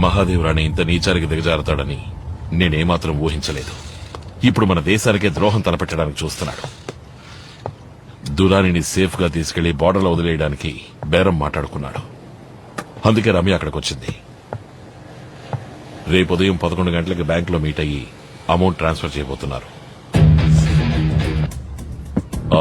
మహాదేవరాణి ఇంత నీచానికి దిగజారుతాడని నేనేమాత్రం ఊహించలేదు. ఇప్పుడు మన దేశానికే ద్రోహం తలపెట్టడానికి చూస్తున్నాడు. దురానిని సేఫ్ గా తీసుకెళ్లి బోర్డర్లో వదిలేయడానికి బేరం మాట్లాడుకున్నాడు. అందుకే రమ్య అక్కడికి వచ్చింది. రేపు ఉదయం 11 గంటలకి బ్యాంకులో మీట్ అయ్యి అమౌంట్ ట్రాన్స్ఫర్ చేయబోతున్నారు.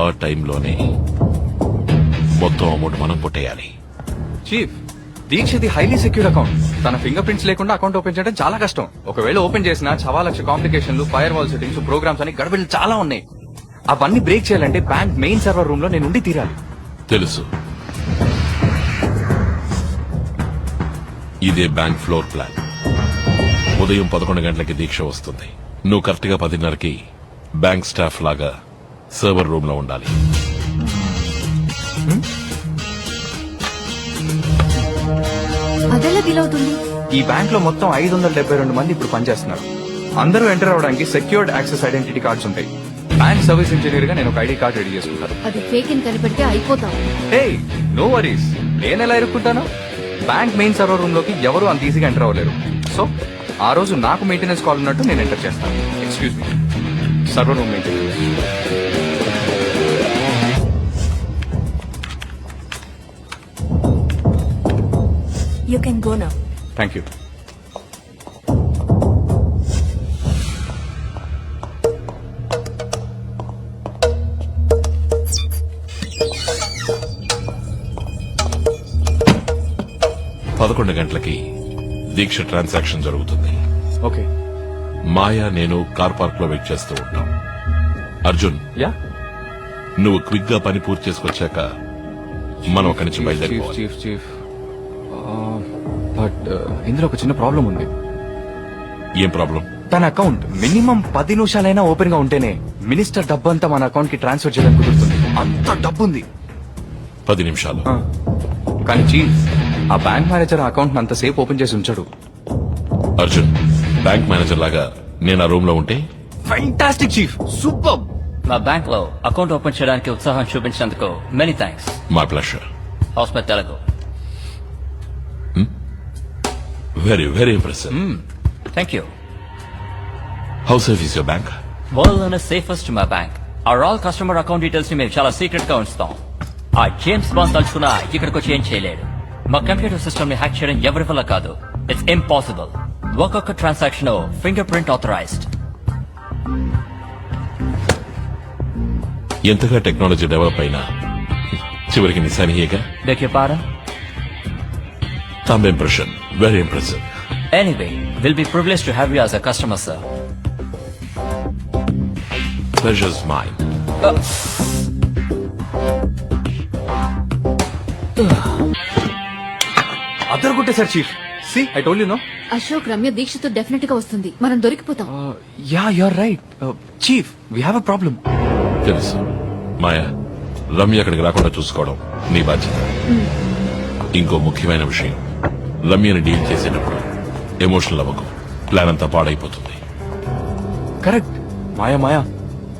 ఆ టైంలోనే మొత్తం అమౌంట్ మనం కొట్టేయాలి. చీఫ్, దీక్షది హైలీ సెక్యూర్డ్ అకౌంట్. తన ఫింగర్ ప్రింట్స్ లేకుండా అకౌంట్ ఓపెన్ చేయడం చాలా కష్టం. ఒకవేళ ఓపెన్ చేసినా 1,000,000 కాంప్లికేషన్లు, ఫైర్ వాల్ సెట్టింగ్స్, ప్రోగ్రామ్స్ అని గడబిడలు చాలా ఉన్నాయి. అవన్నీ బ్రేక్ చేయాలంటే బ్యాంక్ మెయిన్ సర్వర్ రూమ్ లో నేను ఉండి తీరాలి. తెలుసు. ఇదే బ్యాంక్ ఫ్లోర్ ప్లాన్. ఉదయం 11 గంటలకి దీక్ష వస్తుంది. నువ్వు కరెక్ట్ గా 10:30కి బ్యాంక్ స్టాఫ్ లాగా సర్వర్ రూమ్ లో ఉండాలి. అదెలా వీలవుతుంది? ఈ బ్యాంక్ లో మొత్తం 572 మంది ఇప్పుడు పనిచేస్తున్నారు. అందరూ ఎంటర్ అవడానికి సెక్యూర్డ్ యాక్సెస్ ఐడెంటిటీ కార్డ్స్ ఉంటాయి. బ్యాంక్ సర్వీస్ ఇంజనీర్ గా నేను ఒక ఐడి కార్డ్ రెడీ చేసుకుంటాను. అది ఫేక్ అని కనిపెడితే అయిపోతాం. హే, నో వరీస్. నేను ఎలా ఇరుక్కుంటాను? బ్యాంక్ మెయిన్ సర్వర్ రూమ్ లోకి ఎవరు అంత ఈజీగా ఎంటర్ అవ్వలేరు. సో ఆ రోజు నాకు మెయింటెనెన్స్ కాల్ ఉన్నట్టు నేను ఎంటర్ చేస్తాను. Excuse me, server room maintenance. You can go now. Thank you. పదకొండు గంటలకి దీక్ష ట్రాన్సాక్షన్ జరుగుతుంది. ఓకే. మాయా, నేను కార్ పార్క్ లో వెయిట్ చేస్తూ ఉంటాం. అర్జున్, యా. నువ్వు క్విక్ గా పని పూర్తి చేసుకొచ్చాక మనం అక్కడి నుంచి బయలుదేరిపోవాలి. చీఫ్ బట్ ఇందులో ఒక చిన్న ప్రాబ్లం ఉంది. ఏం ప్రాబ్లం? తన అకౌంట్ మినిమం 10 నిమిషాలైనా ఓపెన్ గా ఉంటేనే మినిస్టర్ డబ్బు అంతా మన అకౌంట్ కి ట్రాన్స్ఫర్ చేయడం కుదురుతుంది. అంత డబ్బు ఉంది. 10 నిమిషాలు. కానీ చీఫ్, ఆ బ్యాంక్ మేనేజర్ అకౌంట్ అంతసేపు ఓపెన్ చేసి ఉంచాడు. అర్జున్, బ్యాంక్ మేనేజర్ లాగా నేను ఆ రూమ్ లో ఉంటే ఫ్యాంటాస్టిక్ చీఫ్, సూపర్. మా బ్యాంక్ లో అకౌంట్ ఓపెన్ చేయడానికి ఉత్సాహం చూపించినందుకు many thanks. My pleasure. How's my Telugu. Very very impressive. Thank you. How safe is your bank? World లోనే సేఫెస్ట్ మా bank. Are all customer account details ని మేము చాలా సీక్రెట్ గా ఉంచుతాం. ఆ జేమ్స్ బాండ్ తలుచుకున్నా ఇక్కడికి వచ్చి ఏం చేయలేడు. మా కంప్యూటర్ సిస్టమ్ ని హ్యాక్ చేయడం ఎవరి వల్ల కాదు. It's impossible. ఒక్కొక్క ట్రాన్సాక్షన్ ఫింగర్ ప్రింట్ ఆథరైజ్డ్. ఎంతగా టెక్నాలజీ డెవలప్ అయినా చివరికి నిశానియేగా. Beg your pardon? Thumb impression. Very impressive. Anyway, we'll be privileged to have you as a customer, sir. Pleasure's mine. అద్దరు కొట్టేశారు chief. See, I told you know. Ashok, Ramya దీక్షతో definite గా వస్తుంది. మనం దొరికిపోతాం. Yeah, you are right. Chief, we have a problem. తెలుసు. మాయా, రమ్య అక్కడికి రాకుండా చూసుకోవడం నీ బాధ్యత. ఇంకో ముఖ్యమైన విషయం, రమ్యని డీల్ చేసేటప్పుడు ఎమోషనల్ అవ్వకు. ప్లాన్ అంతా పాడైపోతుంది. కరెక్ట్. మాయా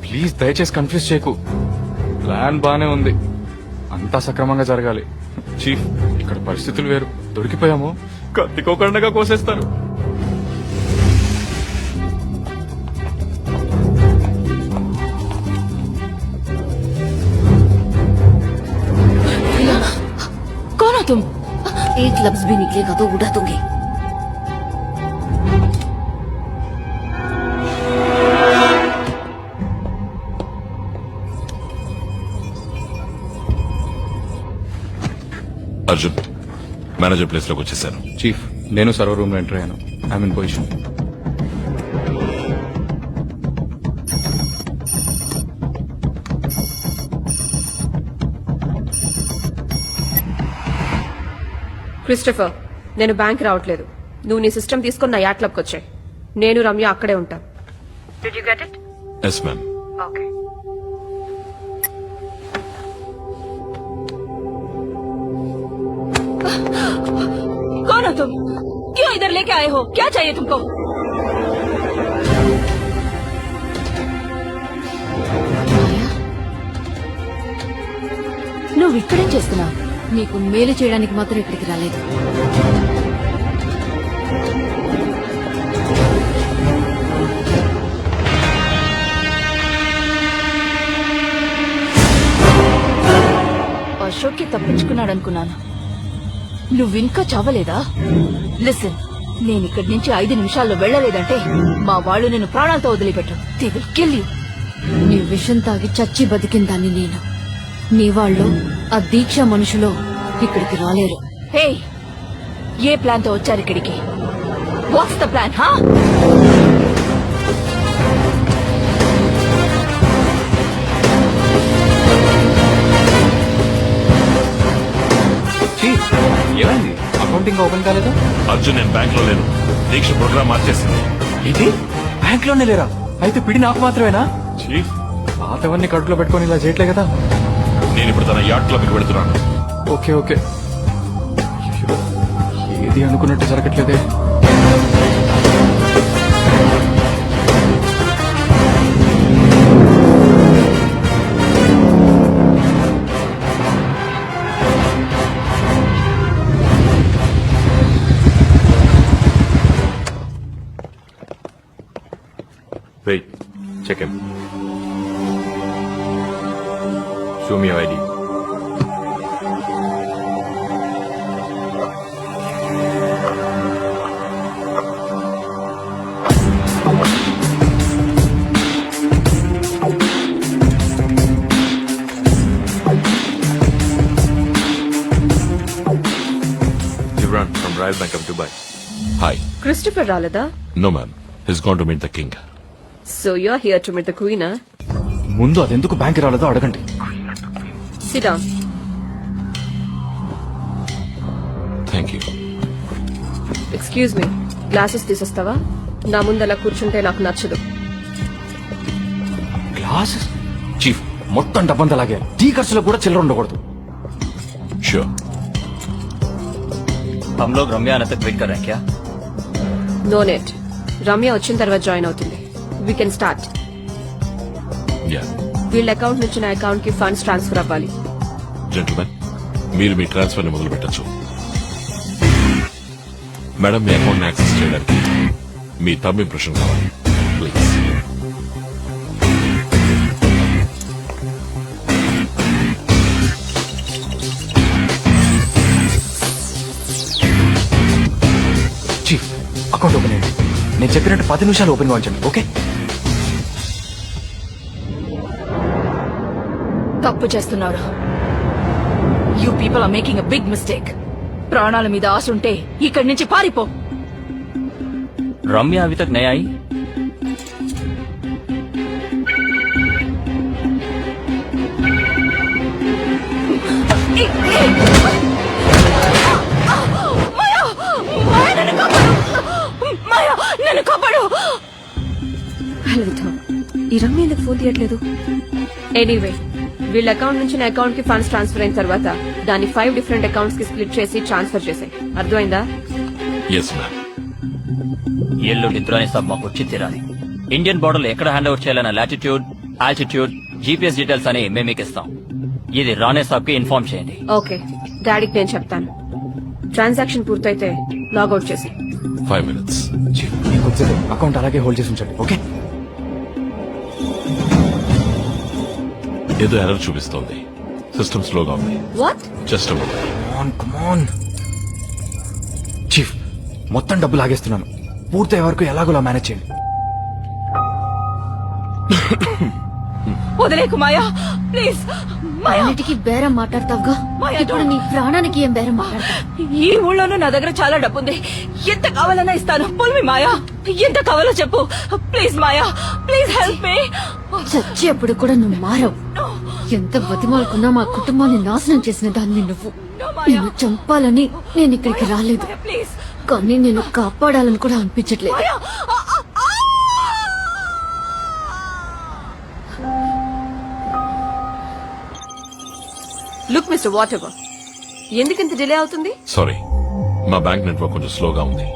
ప్లీజ్ దయచేసి కన్ఫ్యూజ్ చేయకు. ప్లాన్ బానే ఉంది, అంతా సక్రమంగా జరగాలి. చీఫ్, ఇక్కడ పరిస్థితులు వేరు. దొరికిపోయాము, కత్తికోకుండా కోసేస్తారు. कौन हो तुम? एक लफ्ज भी निकलेगा तो उड़ा दूंगी. అర్జున్, మేనేజర్ ప్లేస్ లోకి వచ్చేసాను. చీఫ్, నేను సర్వర్ రూమ్ లో ఎంటర్ అయ్యాను. I'm in position. క్రిస్టఫర్, నేను బ్యాంక్ రావట్లేదు. నువ్వు నీ సిస్టమ్ తీసుకుని నా యాట్ క్లబ్కి వచ్చాయి. నేను రమ్య అక్కడే ఉంటాం. Did you get it? Yes, ma'am. Okay. कौन हो तुम? क्यों इधर लेके आए हो? क्या चाहिए तुमको? నువ్వు ఇక్కడేం చేస్తున్నావు? నీకు మేలు చేయడానికి మాత్రం ఇక్కడికి రాలేదు. అశోక్కి తప్పించుకున్నాడు అనుకున్నాను. నువ్వింకా చావలేదా? లిసన్, నేను ఇక్కడి నుంచి 5 నిమిషాల్లో వెళ్ళలేదంటే మా వాళ్ళు నేను ప్రాణాలతో వదిలిపెట్టు. They will kill you. నీ విషం తాగి చచ్చి బతికిందాన్ని నేను. నీ వాళ్ళు ఆ దీక్ష మనుషులో ఇక్కడికి రాలేరు. హే, ఏ ప్లాన్ తో వచ్చారు ఇక్కడికి? What's the plan? హా, చీఫ్ ఏమైంది? అకౌంటింగ్ ఓపెన్ కాలేదా? అర్జున్, నేను బ్యాంక్ లో లేను. దీక్ష ప్రోగ్రామ్ మార్చేసింది. ఇది బ్యాంక్ లోనే లేరా? అయితే పిడి నాకు మాత్రమేనా? చీఫ్, పాతవన్నీ కడుపులో పెట్టుకొని ఇలా చేయట్లే కదా. నేను ఇప్పుడు తన యాట్ క్లబ్ కి వెళ్తున్నాను. Okay okay. అయ్యో, ఏది అనుకున్నట్టు జరగట్లేదే. Wait, check him. Show me your ID. Gibran from Royal Bank of Dubai. Hi. Christopher రాలేదా? No ma'am, he's gone to meet the king. So you are here to meet the queen. ముందు అది ఎందుకు bank రాలేదో అడగండి. Sit down. Thank you. Excuse me, glasses తీసేస్తావా? నా ముందు అలా కూర్చుంటే నాకు నచ్చదు. గ్లాసెస్? చీఫ్, మొత్తం డబ్బంతా లాగే. టీ ఖర్చులో కూడా చిల్లర ఉండకూడదు. షూర్. हम लोग रम्या आने तक वेट कर रहे हैं क्या? No net. రమ్య వచ్చిన తర్వాత జాయిన్ అవుతుంది. We can start. యా. వీళ్ళ అకౌంట్ నుంచి నా అకౌంట్ కి ఫండ్స్ ట్రాన్స్ఫర్ అవ్వాలి. జెంటల్మెన్, మీరు మీ ట్రాన్స్ఫర్ ని మొదలు పెట్టచ్చు. మేడం, మీ అకౌంట్ యాక్సెస్ చేయడానికి మీ థంబ్ ఇంప్రెషన్ కావాలి, ప్లీజ్. చీఫ్, అకౌంట్ ఓపెన్ అయ్యింది. నేను చెప్పినట్టు 10 నిమిషాలు ఓపెన్ కావాల్సండి. ఓకే? తప్పు చేస్తున్నాడు. You people are making a big mistake. ప్రాణాల మీద ఆశ ఉంటే ఇక్కడి నుంచి పారిపో. रम्या अभी तक नहीं आई. మాయా, నన్ను కాపాడు. హలో, ఈ రమ్య ఎందుకు ఫోన్ తీయట్లేదు? ఎనీవే, వీళ్ళ అకౌంట్ నుంచి నా అకౌంట్ కి ఫండ్స్ ట్రాన్స్ఫర్ అయిన తర్వాత దాన్ని 5 డిఫరెంట్ అకౌంట్స్ కి స్ప్లిట్ చేసి ట్రాన్స్ఫర్ చేసాయి. అర్థమైందా? Yes ma'am. ఎల్లుండి త్రోని సబ్ మాకు వచ్చి తీరాలి. ఇండియన్ బోర్డర్ లో ఎక్కడ హ్యాండ్ ఓవర్ చేయాలన్న లాటిట్యూడ్, ఆల్టిట్యూడ్, జీపీఎస్ డీటెయిల్స్ అని మేము మీకు ఇస్తాం. ఇది రానే సాబ్ కి ఇన్ఫార్మ్ చేయండి. ఓకే, డాడీకి నేను చెప్తాను. ట్రాన్సాక్షన్ పూర్తయితే లాగౌట్ చేసి. 5 minutes. చీఫ్, ఇంకొద్దిసేపు అకౌంట్ అలాగే హోల్డ్ చేసి ఉంచండి. ఓకే? ఏదో ఎర్రర్ చూపిస్తోంది. సిస్టమ్ స్లోగా ఉంది. వాట్? Just come on. చీఫ్, మొత్తం డబ్బు లాగేస్తున్నాను. పూర్తయ్యే వరకు ఎలాగోలా మేనేజ్ చేయండి. వదిలేకు మాయా, ప్లీజ్. మాయా, అన్నిటికీ బేరం మాట్లాడతావుగా, ఇప్పుడు నీ ప్రాణానికి ఏం బేరం మాట్లాడతావు? ఈ ఊళ్ళోనూ నా దగ్గర చాలా డబ్బు ఉంది. ఎంత కావాలన్నా ఇస్తాను. పుల్మి మాయా, ఎంత కావాలో చెప్పు. Please Maya, please help me. చచ్చేప్పుడు కూడా నువ్వు మారవు. ఎంత బతిమాలకున్నా మా కుటుంబాన్ని నాశనం చేసిన దాన్ని నువ్వు. నిన్ను చంపాలని నేను ఇక్కడికి రాలేదు, ప్లీజ్ కానీ నేను కాపాడాలని కూడా అనిపించట్లేదు. మాయా. లుక్ మిస్టర్ వాట్ ఎవర్, ఎందుకింత డిలే అవుతుంది? సారీ, మా బ్యాంక్ నెట్వర్క్ కొంచెం స్లోగా ఉంది.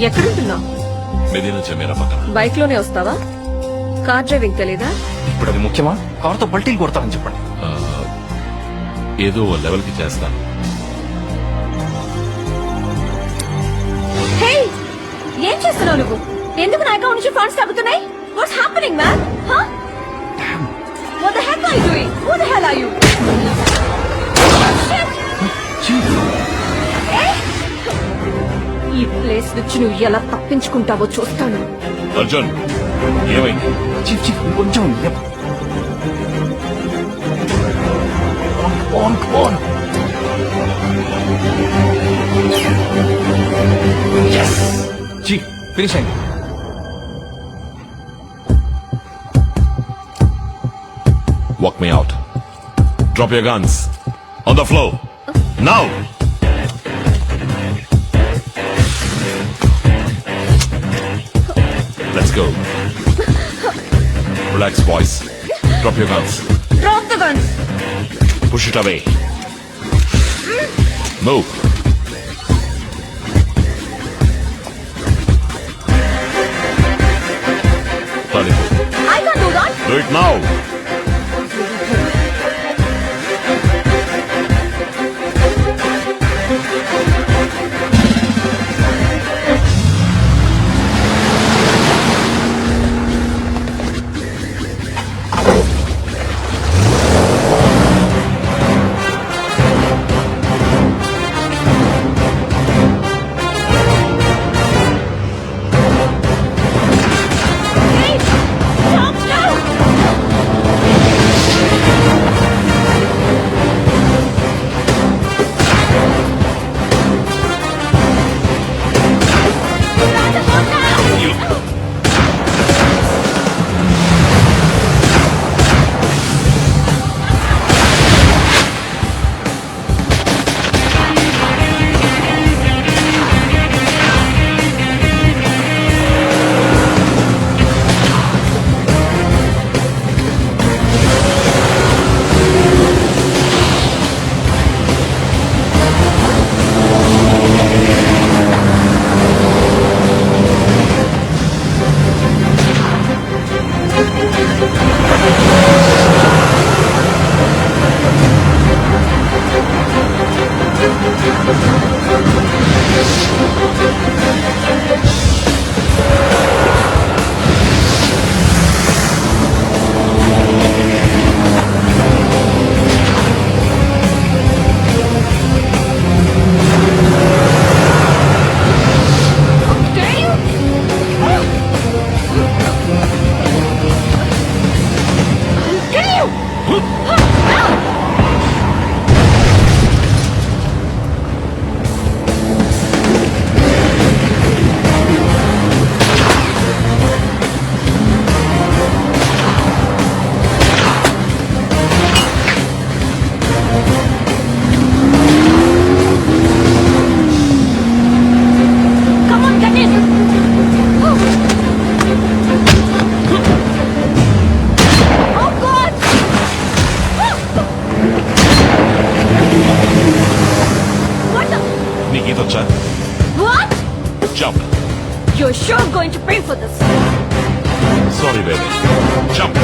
ఎక్కడుంటున్నావు? మెదీనా జమీరా పక్కన. బైక్ లోనే వస్తావా? కార్ డ్రైవింగ్ తెలీదా? ఇప్పుడు అది ముఖ్యమా? కారుతో పల్టీలు కొడతారని చెప్పండి. ఏదో ఓ లెవెల్కి చేస్తాను. హే ఏం చేస్తున్నావు నువ్వు? ఎందుకు నా అకౌంట్ నుంచి ఫండ్స్ తగ్గుతున్నాయి? What's happening man? What the heck are you doing? Who the hell are you? ఈ ప్లేస్ నుంచి నువ్వు ఎలా తప్పించుకుంటావో చూస్తాను. అర్జున్ ఏమైంది? చీఫ్ కొంచెం చీఫ్ ఫినిష్ అయింది. Walk me out. Drop your guns. On the floor. Now! Let's go. Relax, boys. Drop your guns. Drop the guns. Push it away. Move. Turn it. I can't do that. Do it now. Hey, stop now. Jump. You're sure going to pay for this. Sorry, baby. Jump.